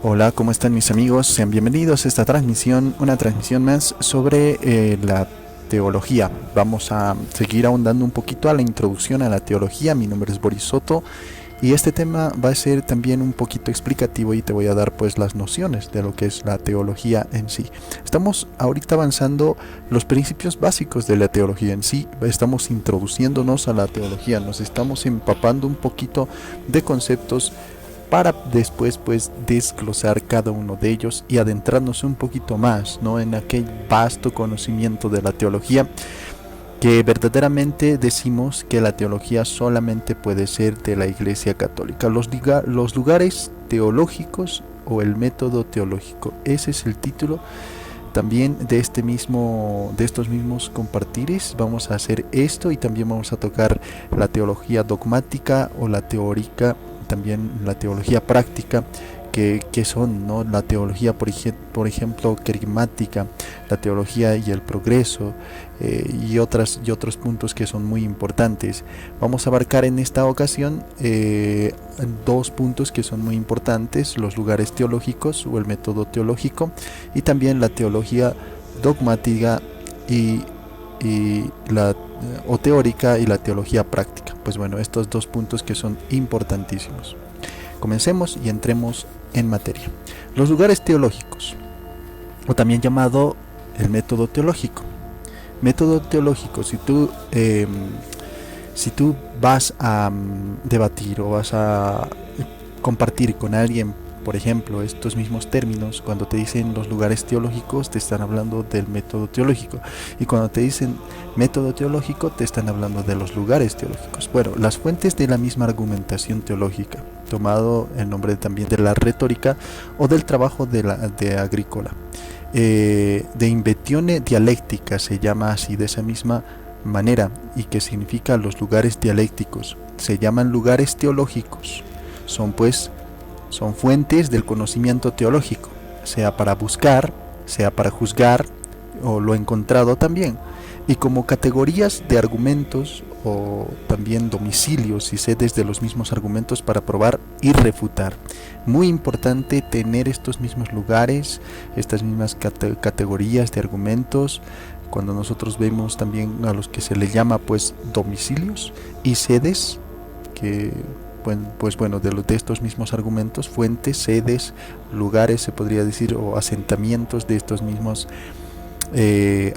Hola, ¿cómo están mis amigos? Sean bienvenidos a esta transmisión, una transmisión más sobre la teología. Vamos a seguir ahondando un poquito a la introducción a la teología. Mi nombre es Boris Soto y este tema va a ser también un poquito explicativo y te voy a dar pues las nociones de lo que es la teología en sí. Estamos ahorita avanzando los principios básicos de la teología en sí. Estamos introduciéndonos a la teología, nos estamos empapando un poquito de conceptos para después pues desglosar cada uno de ellos y adentrarnos un poquito más, ¿no?, en aquel vasto conocimiento de la teología que verdaderamente decimos que la teología solamente puede ser de la Iglesia Católica. Los lugares teológicos o el método teológico, ese es el título también de estos mismos compartires. Vamos a hacer esto y también vamos a tocar la teología dogmática o la teórica, también la teología práctica, que son, ¿no?, la teología por ejemplo querigmática, la teología y el progreso, y otros puntos que son muy importantes. Vamos a abarcar en esta ocasión dos puntos que son muy importantes: los lugares teológicos o el método teológico, y también la teología dogmática y la o teórica y la teología práctica. Pues bueno, estos dos puntos que son importantísimos. Comencemos y entremos en materia. Los lugares teológicos, o también llamado el método teológico. Método teológico, si tú vas a debatir o vas a compartir con alguien, por ejemplo, estos mismos términos, cuando te dicen los lugares teológicos, te están hablando del método teológico. Y cuando te dicen método teológico, te están hablando de los lugares teológicos. Bueno, las fuentes de la misma argumentación teológica, tomado el nombre también de la retórica o del trabajo de Agrícola. De inventione dialéctica se llama así, de esa misma manera, y que significa los lugares dialécticos. Se llaman lugares teológicos. Son fuentes del conocimiento teológico, sea para buscar, sea para juzgar, o lo encontrado también, y como categorías de argumentos o también domicilios y sedes de los mismos argumentos para probar y refutar. Muy importante tener estos mismos lugares, estas mismas categorías de argumentos, cuando nosotros vemos también a los que se le llama pues domicilios y sedes, que pues bueno, de estos mismos argumentos, fuentes, sedes, lugares se podría decir, o asentamientos de estos mismos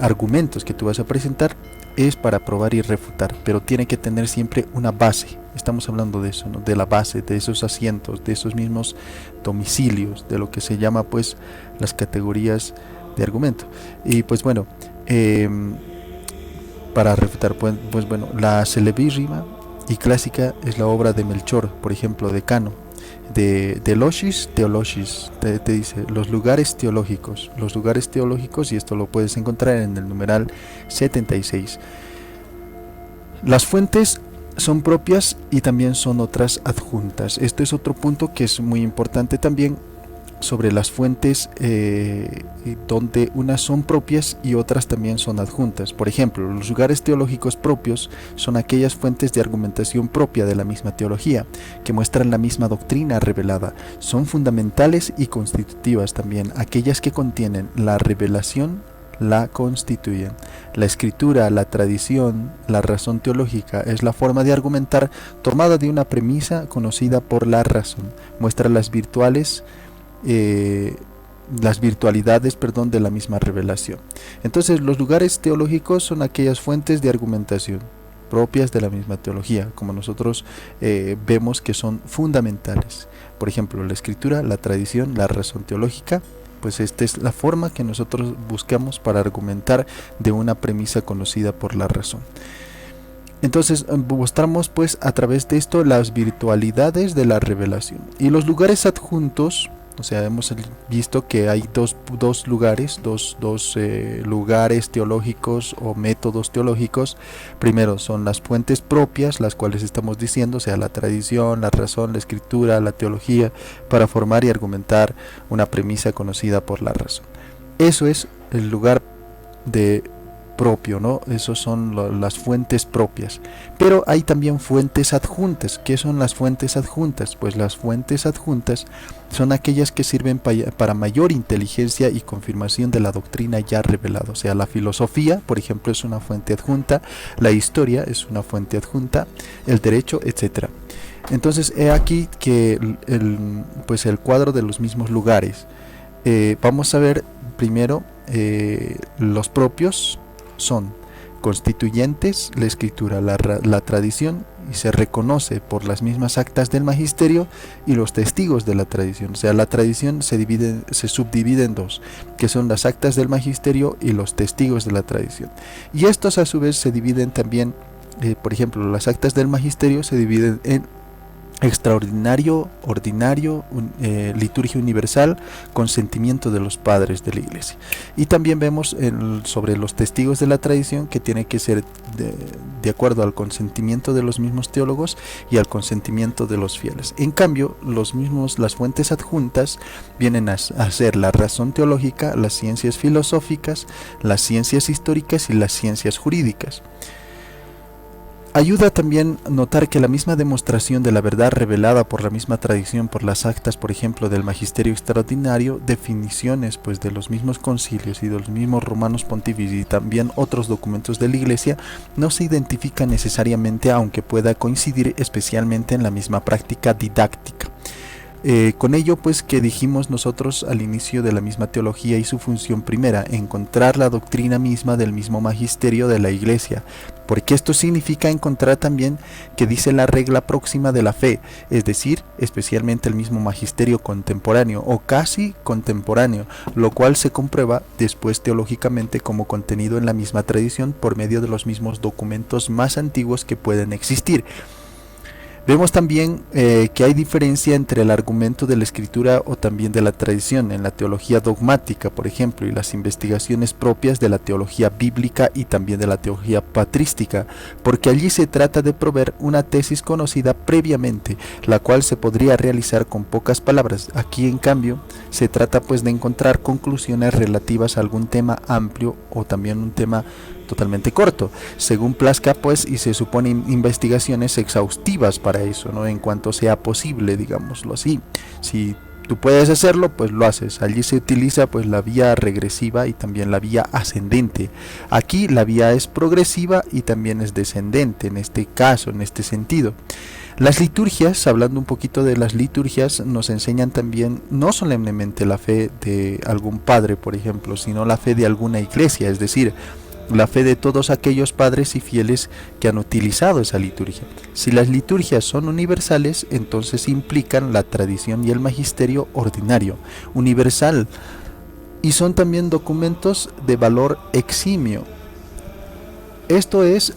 argumentos que tú vas a presentar, es para probar y refutar, pero tiene que tener siempre una base. Estamos hablando de eso, ¿no?, de la base, de esos asientos, de esos mismos domicilios, de lo que se llama pues las categorías de argumento. Y pues bueno, para refutar, pues bueno, la celebérrima y clásica es la obra de Melchor, por ejemplo, de Cano, de Loschis Theologiis, te dice los lugares teológicos, y esto lo puedes encontrar en el numeral 76. Las fuentes son propias y también son otras adjuntas. Este es otro punto que es muy importante también sobre las fuentes, donde unas son propias y otras también son adjuntas. Por ejemplo, los lugares teológicos propios son aquellas fuentes de argumentación propia de la misma teología, que muestran la misma doctrina revelada. Son fundamentales y constitutivas también. Aquellas que contienen la revelación la constituyen. La escritura, la tradición, la razón teológica es la forma de argumentar tomada de una premisa conocida por la razón. Muestra las virtualidades de la misma revelación. Entonces, los lugares teológicos son aquellas fuentes de argumentación propias de la misma teología, como nosotros vemos que son fundamentales. Por ejemplo, la escritura, la tradición, la razón teológica, pues esta es la forma que nosotros buscamos para argumentar de una premisa conocida por la razón. Entonces mostramos pues a través de esto las virtualidades de la revelación. Y los lugares adjuntos, o sea, hemos visto que hay dos lugares teológicos o métodos teológicos. Primero son las fuentes propias, las cuales estamos diciendo, o sea, la tradición, la razón, la escritura, la teología, para formar y argumentar una premisa conocida por la razón. Eso es el lugar propio, ¿no? Esos son las fuentes propias. Pero hay también fuentes adjuntas. ¿Qué son las fuentes adjuntas? Pues las fuentes adjuntas son aquellas que sirven para mayor inteligencia y confirmación de la doctrina ya revelada. O sea, la filosofía, por ejemplo, es una fuente adjunta, la historia es una fuente adjunta, el derecho, etcétera. Entonces, he aquí que pues el cuadro de los mismos lugares. Vamos a ver primero los propios son constituyentes, la escritura, la tradición, y se reconoce por las mismas actas del magisterio y los testigos de la tradición. O sea, la tradición se subdivide en dos, que son las actas del magisterio y los testigos de la tradición. Y estos a su vez se dividen también, por ejemplo, las actas del magisterio se dividen en extraordinario, ordinario, liturgia universal, consentimiento de los padres de la iglesia. Y también vemos sobre los testigos de la tradición, que tiene que ser de acuerdo al consentimiento de los mismos teólogos y al consentimiento de los fieles. En cambio, las fuentes adjuntas vienen a ser la razón teológica, las ciencias filosóficas, las ciencias históricas y las ciencias jurídicas. Ayuda también notar que la misma demostración de la verdad revelada por la misma tradición, por las actas, por ejemplo, del magisterio extraordinario, definiciones pues de los mismos concilios y de los mismos romanos pontífices y también otros documentos de la Iglesia, no se identifica necesariamente, aunque pueda coincidir especialmente en la misma práctica didáctica. Con ello pues que dijimos nosotros al inicio de la misma teología y su función primera, encontrar la doctrina misma del mismo magisterio de la Iglesia, porque esto significa encontrar también que dice la regla próxima de la fe, es decir, especialmente el mismo magisterio contemporáneo o casi contemporáneo, lo cual se comprueba después teológicamente como contenido en la misma tradición por medio de los mismos documentos más antiguos que pueden existir. Vemos también que hay diferencia entre el argumento de la escritura o también de la tradición en la teología dogmática, por ejemplo, y las investigaciones propias de la teología bíblica y también de la teología patrística, porque allí se trata de proveer una tesis conocida previamente, la cual se podría realizar con pocas palabras. Aquí, en cambio, se trata pues de encontrar conclusiones relativas a algún tema amplio o también un tema totalmente corto, según plazca pues, y se suponen investigaciones exhaustivas para eso, ¿no? En cuanto sea posible, digámoslo así. Si tú puedes hacerlo, pues lo haces. Allí se utiliza pues la vía regresiva y también la vía ascendente. Aquí la vía es progresiva y también es descendente, en este caso, en este sentido. Las liturgias, hablando un poquito de las liturgias, nos enseñan también no solemnemente la fe de algún padre, por ejemplo, sino la fe de alguna iglesia, es decir, la fe de todos aquellos padres y fieles que han utilizado esa liturgia. Si las liturgias son universales, entonces implican la tradición y el magisterio ordinario, universal, y son también documentos de valor eximio. Esto es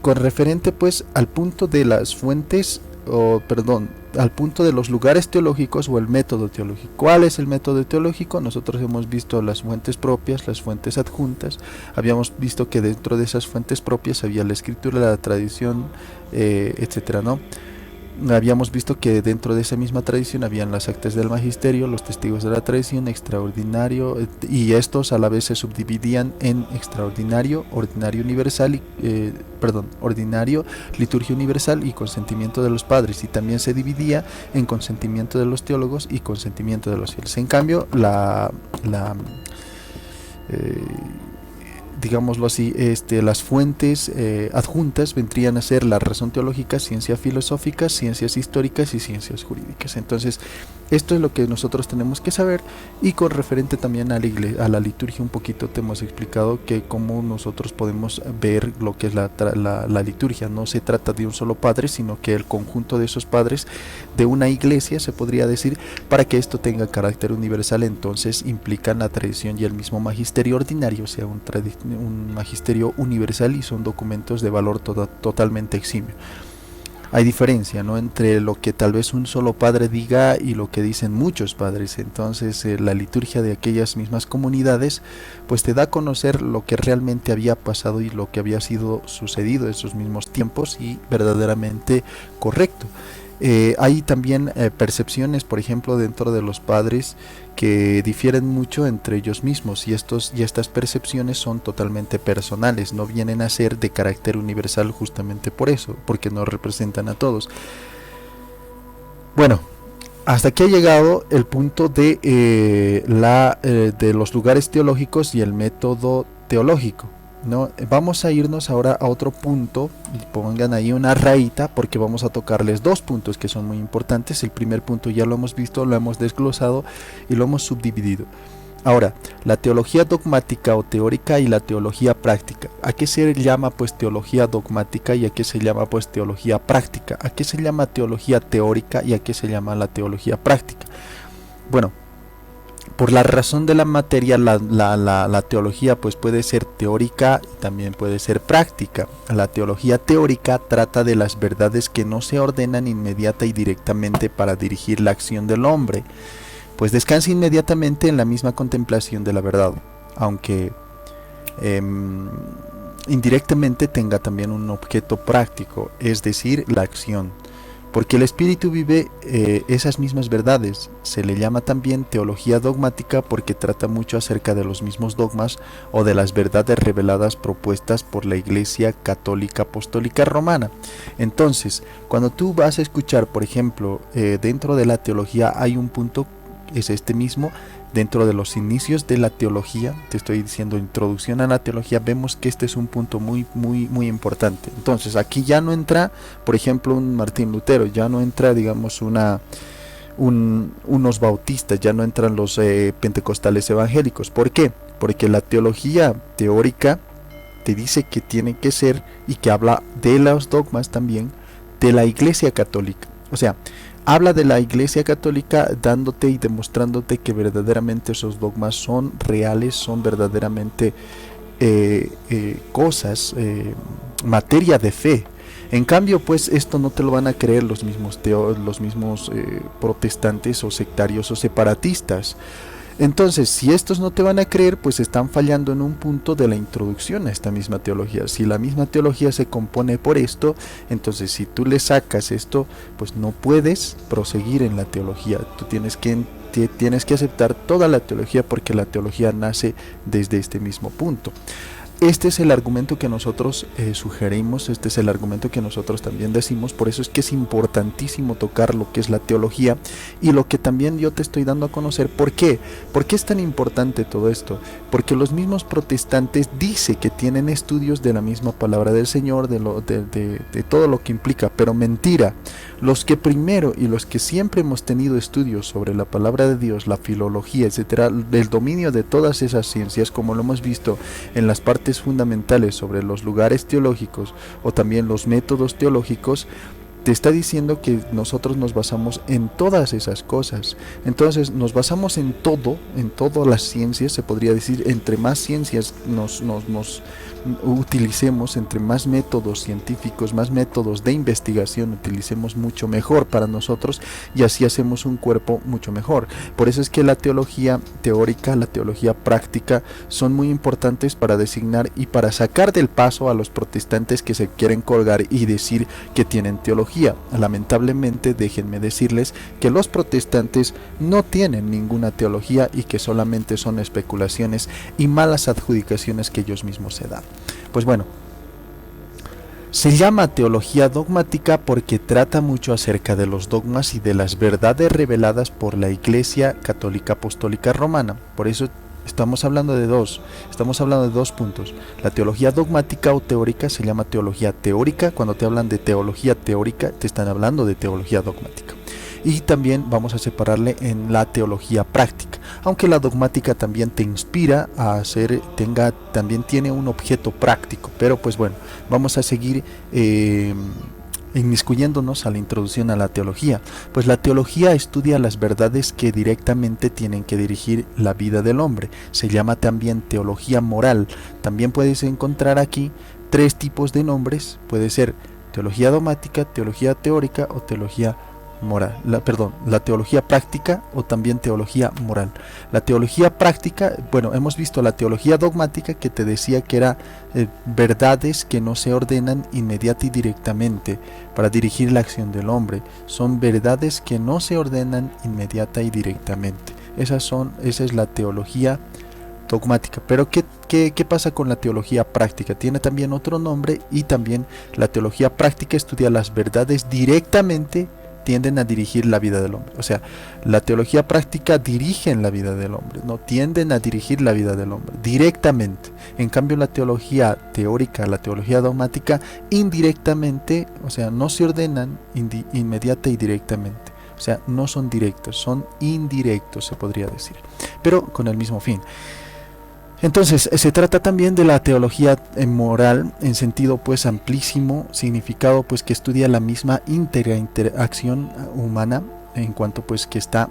con referente pues al punto de las fuentes, al punto de los lugares teológicos o el método teológico. ¿Cuál es el método teológico? Nosotros hemos visto las fuentes propias, las fuentes adjuntas. Habíamos visto que dentro de esas fuentes propias había la escritura, la tradición, etcétera, ¿no? Habíamos visto que dentro de esa misma tradición habían las actas del magisterio, los testigos de la tradición, extraordinario, y estos a la vez se subdividían en extraordinario, ordinario universal, ordinario, liturgia universal y consentimiento de los padres, y también se dividía en consentimiento de los teólogos y consentimiento de los fieles. En cambio, digámoslo así, las fuentes adjuntas vendrían a ser la razón teológica, ciencias filosóficas, ciencias históricas y ciencias jurídicas. Entonces, esto es lo que nosotros tenemos que saber, y con referente también a la liturgia un poquito te hemos explicado que cómo nosotros podemos ver lo que es la liturgia. No se trata de un solo padre, sino que el conjunto de esos padres de una iglesia, se podría decir, para que esto tenga carácter universal, entonces implican la tradición y el mismo magisterio ordinario, o sea, un magisterio universal, y son documentos de valor totalmente eximio. Hay diferencia, ¿no?, entre lo que tal vez un solo padre diga y lo que dicen muchos padres. Entonces la liturgia de aquellas mismas comunidades pues te da a conocer lo que realmente había pasado y lo que había sido sucedido en esos mismos tiempos, y verdaderamente correcto. Hay también percepciones, por ejemplo, dentro de los padres que difieren mucho entre ellos mismos, y estas percepciones son totalmente personales, no vienen a ser de carácter universal justamente por eso, porque no representan a todos. Bueno, hasta aquí ha llegado el punto de los lugares teológicos y el método teológico, ¿no? Vamos a irnos ahora a otro punto, y pongan ahí una rayita porque vamos a tocarles dos puntos que son muy importantes. El primer punto ya lo hemos visto, lo hemos desglosado y lo hemos subdividido. Ahora, la teología dogmática o teórica y la teología práctica. ¿A qué se llama pues teología dogmática y a qué se llama pues teología práctica? ¿A qué se llama teología teórica y a qué se llama la teología práctica? Bueno, por la razón de la materia, la teología pues puede ser teórica y también puede ser práctica. La teología teórica trata de las verdades que no se ordenan inmediata y directamente para dirigir la acción del hombre, pues descansa inmediatamente en la misma contemplación de la verdad, aunque indirectamente tenga también un objeto práctico, es decir, la acción, porque el espíritu vive esas mismas verdades. Se le llama también teología dogmática porque trata mucho acerca de los mismos dogmas o de las verdades reveladas propuestas por la Iglesia Católica Apostólica Romana. Entonces, cuando tú vas a escuchar, por ejemplo, dentro de la teología hay un punto, es este mismo. Dentro de los inicios de la teología, te estoy diciendo introducción a la teología, vemos que este es un punto muy importante. Entonces aquí ya no entra, por ejemplo, un Martín Lutero, ya no entra, digamos, unos bautistas, ya no entran los pentecostales evangélicos. ¿Por qué? Porque la teología teórica te dice que tiene que ser, y que habla de los dogmas también de la Iglesia Católica. O sea, habla de la Iglesia Católica dándote y demostrándote que verdaderamente esos dogmas son reales, son verdaderamente materia de fe. En cambio, pues esto no te lo van a creer los mismos protestantes o sectarios o separatistas. Entonces, si estos no te van a creer, pues están fallando en un punto de la introducción a esta misma teología. Si la misma teología se compone por esto, entonces si tú le sacas esto, pues no puedes proseguir en la teología. Tú tienes que aceptar toda la teología, porque la teología nace desde este mismo punto. Este es el argumento que nosotros sugerimos, este es el argumento que nosotros también decimos. Por eso es que es importantísimo tocar lo que es la teología y lo que también yo te estoy dando a conocer. ¿Por qué? ¿Por qué es tan importante todo esto? Porque los mismos protestantes dicen que tienen estudios de la misma palabra del Señor, de todo lo que implica, pero mentira. Los que primero y los que siempre hemos tenido estudios sobre la palabra de Dios, la filología, etcétera, el dominio de todas esas ciencias, como lo hemos visto en las partes fundamentales sobre los lugares teológicos o también los métodos teológicos, te está diciendo que nosotros nos basamos en todas esas cosas. Entonces nos basamos en todas las ciencias, se podría decir. Entre más ciencias nos utilicemos, entre más métodos científicos, más métodos de investigación utilicemos, mucho mejor para nosotros, y así hacemos un cuerpo mucho mejor. Por eso es que la teología teórica, la teología práctica son muy importantes para designar y para sacar del paso a los protestantes que se quieren colgar y decir que tienen teología. Lamentablemente, déjenme decirles que los protestantes no tienen ninguna teología y que solamente son especulaciones y malas adjudicaciones que ellos mismos se dan. Pues bueno, se llama teología dogmática porque trata mucho acerca de los dogmas y de las verdades reveladas por la Iglesia Católica Apostólica Romana. Por eso estamos hablando de dos puntos. La teología dogmática o teórica se llama teología teórica. Cuando te hablan de teología teórica, te están hablando de teología dogmática. Y también vamos a separarle en la teología práctica, aunque la dogmática también te inspira a hacer, también tiene un objeto práctico. Pero pues bueno, vamos a seguir inmiscuyéndonos a la introducción a la teología. Pues la teología estudia las verdades que directamente tienen que dirigir la vida del hombre. Se llama también teología moral. También puedes encontrar aquí tres tipos de nombres. Puede ser teología dogmática, teología teórica o teología moral, perdón, la teología práctica o también teología moral. La teología práctica, bueno, hemos visto la teología dogmática que te decía que era verdades que no se ordenan inmediata y directamente para dirigir la acción del hombre. Son verdades que no se ordenan inmediata y directamente. Esa es la teología dogmática. Pero ¿qué pasa con la teología práctica? Tiene también otro nombre, y también la teología práctica estudia las verdades directamente, tienden a dirigir la vida del hombre. O sea, la teología práctica dirige en la vida del hombre, no tienden a dirigir la vida del hombre directamente. En cambio, la teología teórica, la teología dogmática, indirectamente, o sea, no se ordenan inmediata y directamente. O sea, no son directos, son indirectos, se podría decir, pero con el mismo fin. Entonces, se trata también de la teología moral en sentido pues amplísimo, significado pues que estudia la misma interacción humana, en cuanto pues que está,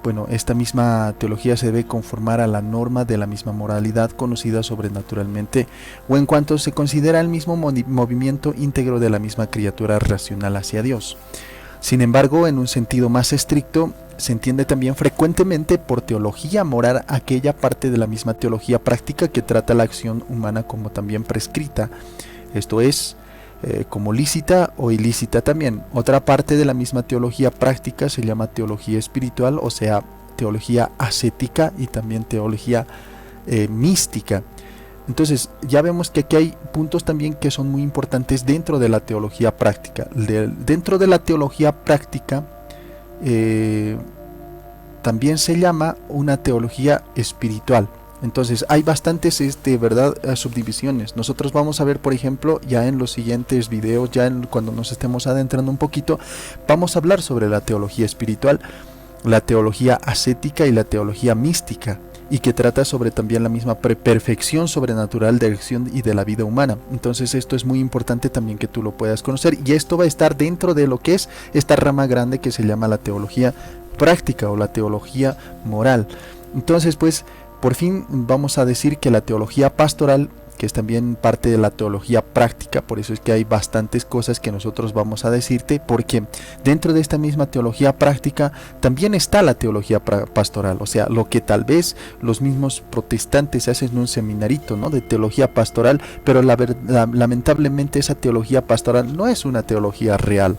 bueno, esta misma teología se debe conformar a la norma de la misma moralidad conocida sobrenaturalmente, o en cuanto se considera el mismo movimiento íntegro de la misma criatura racional hacia Dios. Sin embargo, en un sentido más estricto, se entiende también frecuentemente por teología moral aquella parte de la misma teología práctica que trata la acción humana como también prescrita, esto es, como lícita o ilícita también. Otra parte de la misma teología práctica se llama teología espiritual, o sea, teología ascética y también teología mística. Entonces, ya vemos que aquí hay puntos también que son muy importantes dentro de la teología práctica. Dentro de la teología práctica, también se llama una teología espiritual. Entonces hay bastantes ¿verdad? Subdivisiones. Nosotros vamos a ver, por ejemplo, ya en los siguientes videos, cuando nos estemos adentrando un poquito, vamos a hablar sobre la teología espiritual, la teología ascética y la teología mística, y que trata sobre también la misma perfección sobrenatural de la acción y de la vida humana. Entonces esto es muy importante también que tú lo puedas conocer, y esto va a estar dentro de lo que es esta rama grande que se llama la teología práctica o la teología moral. Entonces pues por fin vamos a decir que la teología pastoral, que es también parte de la teología práctica, por eso es que hay bastantes cosas que nosotros vamos a decirte, porque dentro de esta misma teología práctica también está la teología pastoral, o sea, lo que tal vez los mismos protestantes hacen en un seminarito, ¿no?, de teología pastoral, pero lamentablemente esa teología pastoral no es una teología real.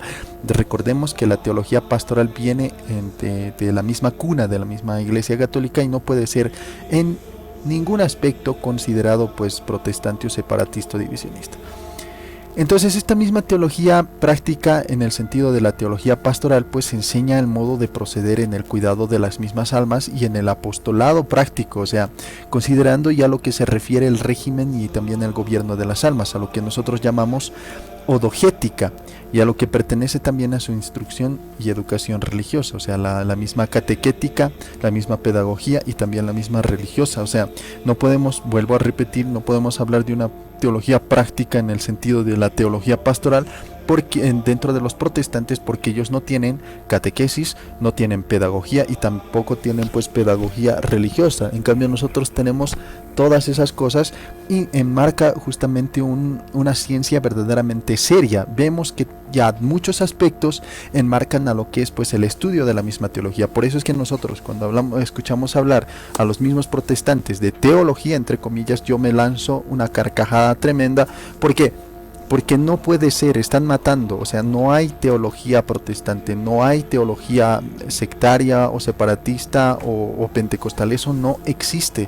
Recordemos que la teología pastoral viene de la misma cuna, de la misma Iglesia Católica, y no puede ser en ningún aspecto considerado pues protestante o separatista o divisionista. Entonces esta misma teología práctica, en el sentido de la teología pastoral, pues enseña el modo de proceder en el cuidado de las mismas almas y en el apostolado práctico, o sea, considerando ya lo que se refiere al régimen y también el gobierno de las almas, a lo que nosotros llamamos odogética, y a lo que pertenece también a su instrucción y educación religiosa, o sea, la misma catequética, la misma pedagogía y también la misma religiosa. O sea, no podemos, vuelvo a repetir, no podemos hablar de una teología práctica en el sentido de la teología pastoral, porque dentro de los protestantes, porque ellos no tienen catequesis, no tienen pedagogía y tampoco tienen pues pedagogía religiosa. En cambio nosotros tenemos todas esas cosas, y enmarca justamente una ciencia verdaderamente seria. Vemos que ya muchos aspectos enmarcan a lo que es pues el estudio de la misma teología. Por eso es que nosotros cuando escuchamos hablar a los mismos protestantes de teología, entre comillas, yo me lanzo una carcajada tremenda. ¿Por qué? Porque no puede ser, están matando, o sea, no hay teología protestante, no hay teología sectaria o separatista o pentecostal, eso no existe,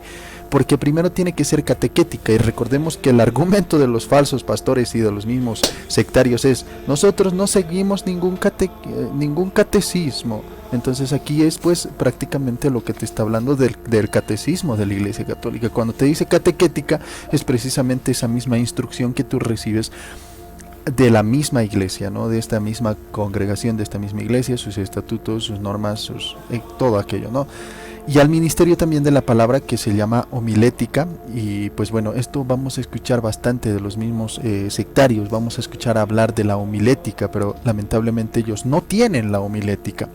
porque primero tiene que ser catequética. Y recordemos que el argumento de los falsos pastores y de los mismos sectarios es: nosotros no seguimos ningún catecismo. Entonces aquí es pues prácticamente lo que te está hablando del catecismo de la Iglesia Católica. Cuando te dice catequética, es precisamente esa misma instrucción que tú recibes de la misma iglesia, ¿no?, de esta misma congregación, de esta misma iglesia, sus estatutos, sus normas, todo aquello, ¿no? Y al ministerio también de la palabra, que se llama homilética. Y pues bueno, esto vamos a escuchar bastante de los mismos sectarios, vamos a escuchar hablar de la homilética, pero lamentablemente ellos no tienen la homilética,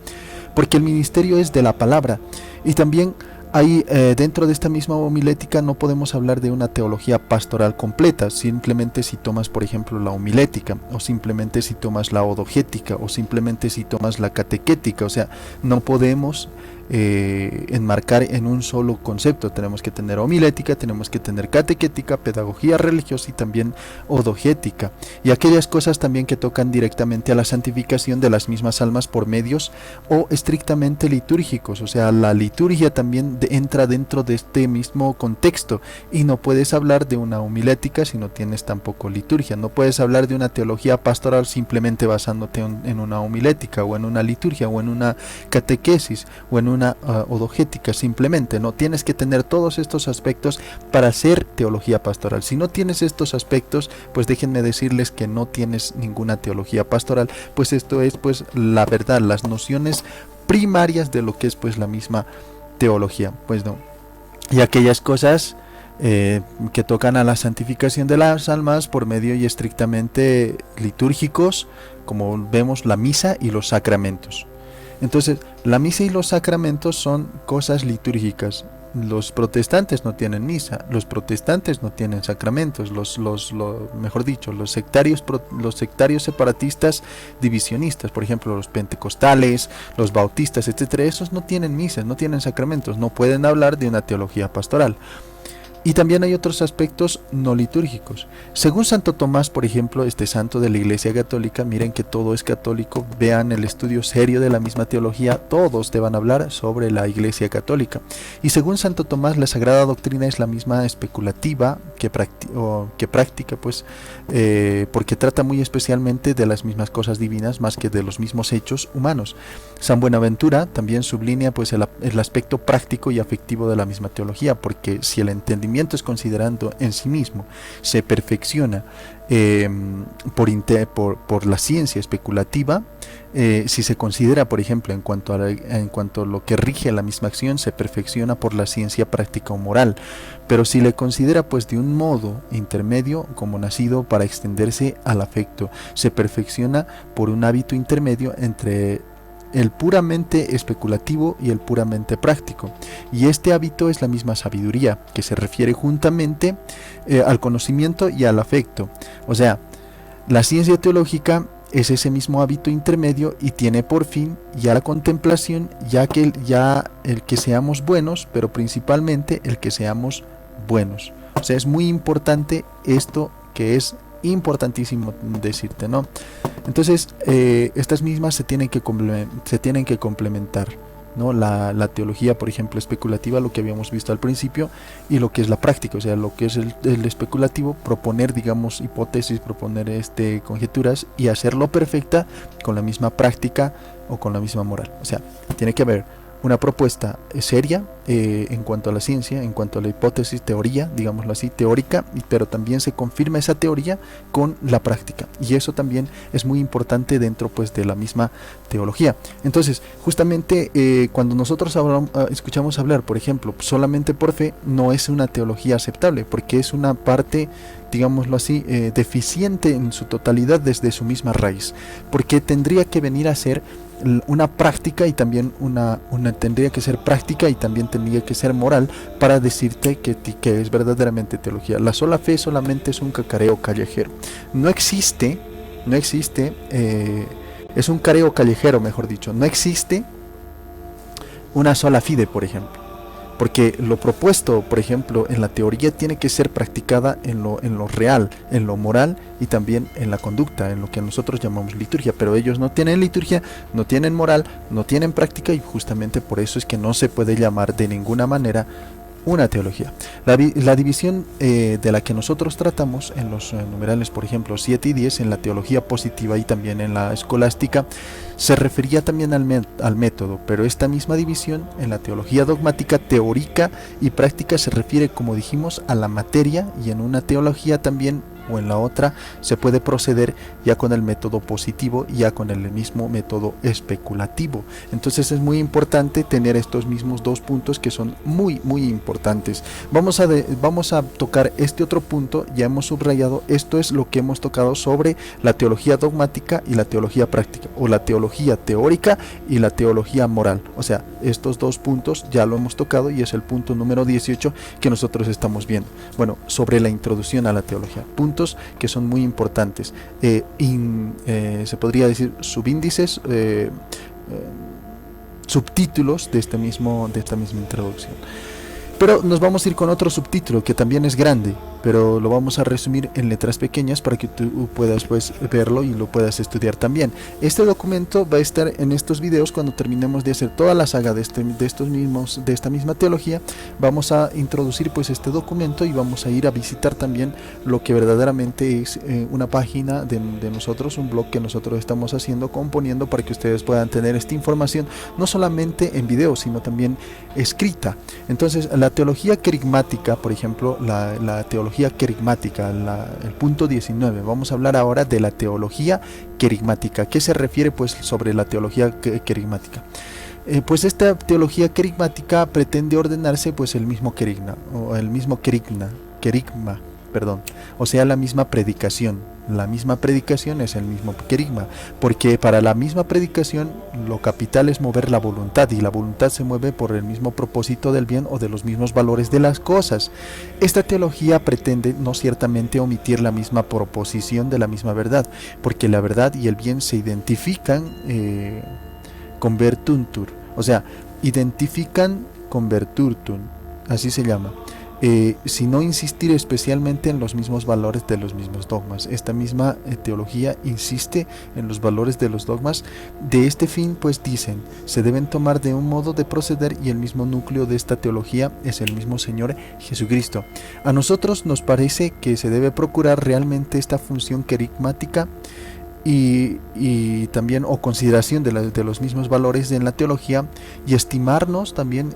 porque el ministerio es de la palabra. Y también Ahí, dentro de esta misma homilética no podemos hablar de una teología pastoral completa, simplemente si tomas por ejemplo la homilética, o simplemente si tomas la odogética, o simplemente si tomas la catequética. O sea, no podemos enmarcar en un solo concepto. Tenemos que tener homilética, tenemos que tener catequética, pedagogía religiosa y también odogética, y aquellas cosas también que tocan directamente a la santificación de las mismas almas por medios o estrictamente litúrgicos. O sea, la liturgia también entra dentro de este mismo contexto, y no puedes hablar de una homilética si no tienes tampoco liturgia. No puedes hablar de una teología pastoral simplemente basándote en una homilética o en una liturgia o en una catequesis o en una odogética. Simplemente no tienes que tener todos estos aspectos para hacer teología pastoral. Si no tienes estos aspectos, pues déjenme decirles que no tienes ninguna teología pastoral, pues esto es pues la verdad, las nociones primarias de lo que es pues la misma teología, pues no. Y aquellas cosas que tocan a la santificación de las almas por medio y estrictamente litúrgicos, como vemos la misa y los sacramentos. Entonces, la misa y los sacramentos son cosas litúrgicas. Los protestantes no tienen misa, los protestantes no tienen sacramentos, mejor dicho, los sectarios separatistas divisionistas, por ejemplo, los pentecostales, los bautistas, etcétera, esos no tienen misas, no tienen sacramentos, no pueden hablar de una teología pastoral. Y también hay otros aspectos no litúrgicos. Según Santo Tomás, por ejemplo, este santo de la Iglesia Católica, miren que todo es católico, vean el estudio serio de la misma teología, todos te van a hablar sobre la Iglesia Católica. Y según Santo Tomás, la Sagrada Doctrina es la misma especulativa que práctica, pues, porque trata muy especialmente de las mismas cosas divinas más que de los mismos hechos humanos. San Buenaventura también sublinia pues el aspecto práctico y afectivo de la misma teología, porque si el entendimiento es considerando en sí mismo se perfecciona por la ciencia especulativa, si se considera, por ejemplo, en cuanto a lo que rige la misma acción, se perfecciona por la ciencia práctica o moral. Pero si le considera pues de un modo intermedio, como nacido para extenderse al afecto, se perfecciona por un hábito intermedio entre el puramente especulativo y el puramente práctico. Y este hábito es la misma sabiduría, que se refiere juntamente al conocimiento y al afecto. O sea, la ciencia teológica es ese mismo hábito intermedio y tiene por fin ya la contemplación, ya el que seamos buenos, pero principalmente el que seamos buenos. O sea, es muy importante esto, que es importantísimo decirte, ¿no? Entonces, estas mismas se tienen que complementar, ¿no? La teología, por ejemplo, especulativa, lo que habíamos visto al principio, y lo que es la práctica. O sea, lo que es el especulativo, proponer, digamos, hipótesis, proponer conjeturas y hacerlo perfecta con la misma práctica o con la misma moral. O sea, tiene que haber una propuesta seria en cuanto a la ciencia, en cuanto a la hipótesis, teoría, digámoslo así, teórica, pero también se confirma esa teoría con la práctica, y eso también es muy importante dentro pues de la misma teología. Entonces, justamente cuando nosotros escuchamos hablar, por ejemplo, solamente por fe, no es una teología aceptable, porque es una parte, digámoslo así, deficiente en su totalidad desde su misma raíz, porque tendría que venir a ser una práctica, y también tendría que ser práctica y también tendría que ser moral para decirte que es verdaderamente teología. La sola fe solamente es un cacareo callejero. No existe, es un careo callejero, mejor dicho. No existe una sola fide, por ejemplo. Porque lo propuesto, por ejemplo, en la teoría tiene que ser practicada en lo real, en lo moral y también en la conducta, en lo que nosotros llamamos liturgia. Pero ellos no tienen liturgia, no tienen moral, no tienen práctica, y justamente por eso es que no se puede llamar de ninguna manera una teología. La división de la que nosotros tratamos en los numerales, por ejemplo, 7 y 10, en la teología positiva y también en la escolástica, se refería también al método, pero esta misma división en la teología dogmática, teórica y práctica se refiere, como dijimos, a la materia, y en una teología también o en la otra, se puede proceder ya con el método positivo, ya con el mismo método especulativo. Entonces es muy importante tener estos mismos dos puntos que son muy importantes. Vamos a tocar este otro punto, ya hemos subrayado, esto es lo que hemos tocado sobre la teología dogmática y la teología práctica, o la teología teórica y la teología moral. O sea, estos dos puntos ya lo hemos tocado y es el punto número 18 que nosotros estamos viendo. Bueno, sobre la introducción a la teología, puntos que son muy importantes, se podría decir subíndices, subtítulos de esta misma introducción. Pero nos vamos a ir con otro subtítulo que también es grande, pero lo vamos a resumir en letras pequeñas para que tú puedas pues verlo y lo puedas estudiar también. Este documento va a estar en estos videos cuando terminemos de hacer toda la saga de esta misma teología. Vamos a introducir pues este documento y vamos a ir a visitar también lo que verdaderamente es una página de nosotros, un blog que nosotros estamos componiendo para que ustedes puedan tener esta información no solamente en video sino también escrita. Entonces la teología querigmática, por ejemplo, la teología querigmática, el punto 19, vamos a hablar ahora de la teología querigmática. ¿Qué se refiere pues sobre la teología querigmática? Pues esta teología querigmática pretende ordenarse pues el mismo querigma, o sea, la misma predicación. La misma predicación es el mismo querigma, porque para la misma predicación lo capital es mover la voluntad, y la voluntad se mueve por el mismo propósito del bien o de los mismos valores de las cosas. Esta teología pretende no ciertamente omitir la misma proposición de la misma verdad, porque la verdad y el bien se identifican convertuntur, o sea, identifican converturtum, así se llama. Sino insistir especialmente en los mismos valores de los mismos dogmas. Esta misma teología insiste en los valores de los dogmas. De este fin, pues dicen, se deben tomar de un modo de proceder, y el mismo núcleo de esta teología es el mismo Señor Jesucristo. A nosotros nos parece que se debe procurar realmente esta función querigmática y también o consideración de los mismos valores en la teología, y estimamos también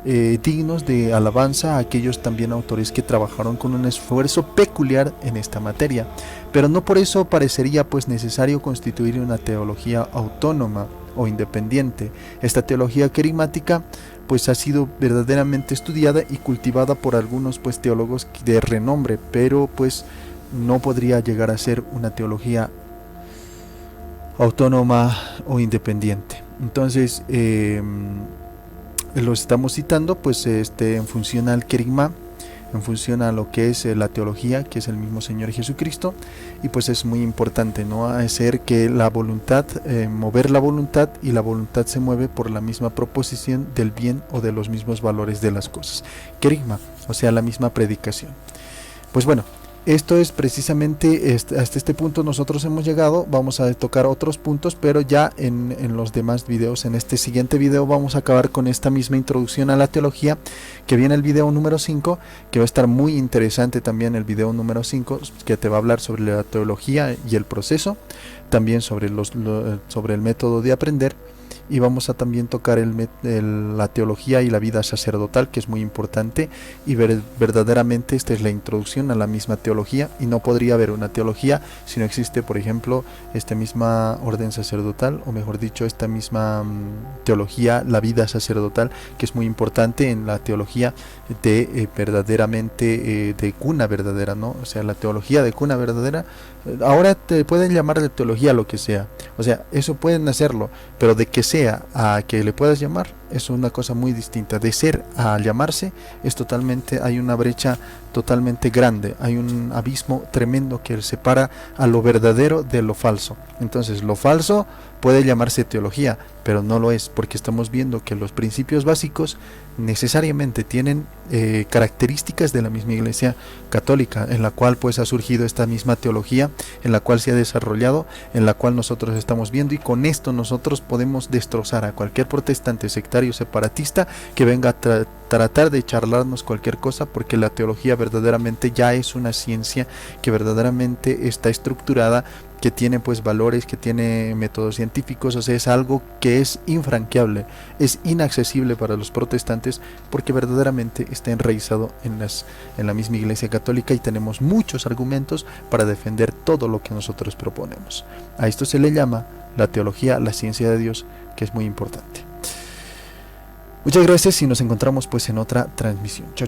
dignos de alabanza a aquellos también autores que trabajaron con un esfuerzo peculiar en esta materia, pero no por eso parecería pues necesario constituir una teología autónoma o independiente. Esta teología querigmática pues ha sido verdaderamente estudiada y cultivada por algunos pues teólogos de renombre, pero pues no podría llegar a ser una teología autónoma o independiente. Entonces lo estamos citando pues en función al querigma, en función a lo que es la teología, que es el mismo Señor Jesucristo, y pues es muy importante no hacer que la voluntad, mover la voluntad, y la voluntad se mueve por la misma proposición del bien o de los mismos valores de las cosas. Querigma, o sea, la misma predicación. Pues bueno, esto es precisamente hasta este punto nosotros hemos llegado. Vamos a tocar otros puntos, pero ya en los demás videos. En este siguiente video vamos a acabar con esta misma introducción a la teología, que viene el video número 5, que va a estar muy interesante también. El video número 5, que te va a hablar sobre la teología y el proceso, también sobre el método de aprender. Y vamos a también tocar la teología y la vida sacerdotal, que es muy importante, y verdaderamente esta es la introducción a la misma teología, y no podría haber una teología si no existe, por ejemplo, esta misma orden sacerdotal, o mejor dicho, esta misma teología, la vida sacerdotal, que es muy importante en la teología de verdaderamente de cuna verdadera, ¿no? O sea, la teología de cuna verdadera. Ahora te pueden llamar de teología lo que sea, o sea, eso pueden hacerlo, pero de que sea a que le puedas llamar es una cosa muy distinta. De ser a llamarse es totalmente, hay una brecha totalmente grande, hay un abismo tremendo que separa a lo verdadero de lo falso. Entonces lo falso puede llamarse teología, pero no lo es, porque estamos viendo que los principios básicos necesariamente tienen características de la misma Iglesia Católica, en la cual pues ha surgido esta misma teología, en la cual se ha desarrollado, en la cual nosotros estamos viendo, y con esto nosotros podemos destrozar a cualquier protestante sectario separatista que venga a tratar de charlarnos cualquier cosa, porque la teología verdaderamente ya es una ciencia que verdaderamente está estructurada que tiene pues valores, que tiene métodos científicos. O sea, es algo que es infranqueable, es inaccesible para los protestantes, porque verdaderamente está enraizado en la misma Iglesia Católica, y tenemos muchos argumentos para defender todo lo que nosotros proponemos. A esto se le llama la teología, la ciencia de Dios, que es muy importante. Muchas gracias y nos encontramos pues en otra transmisión. Chao.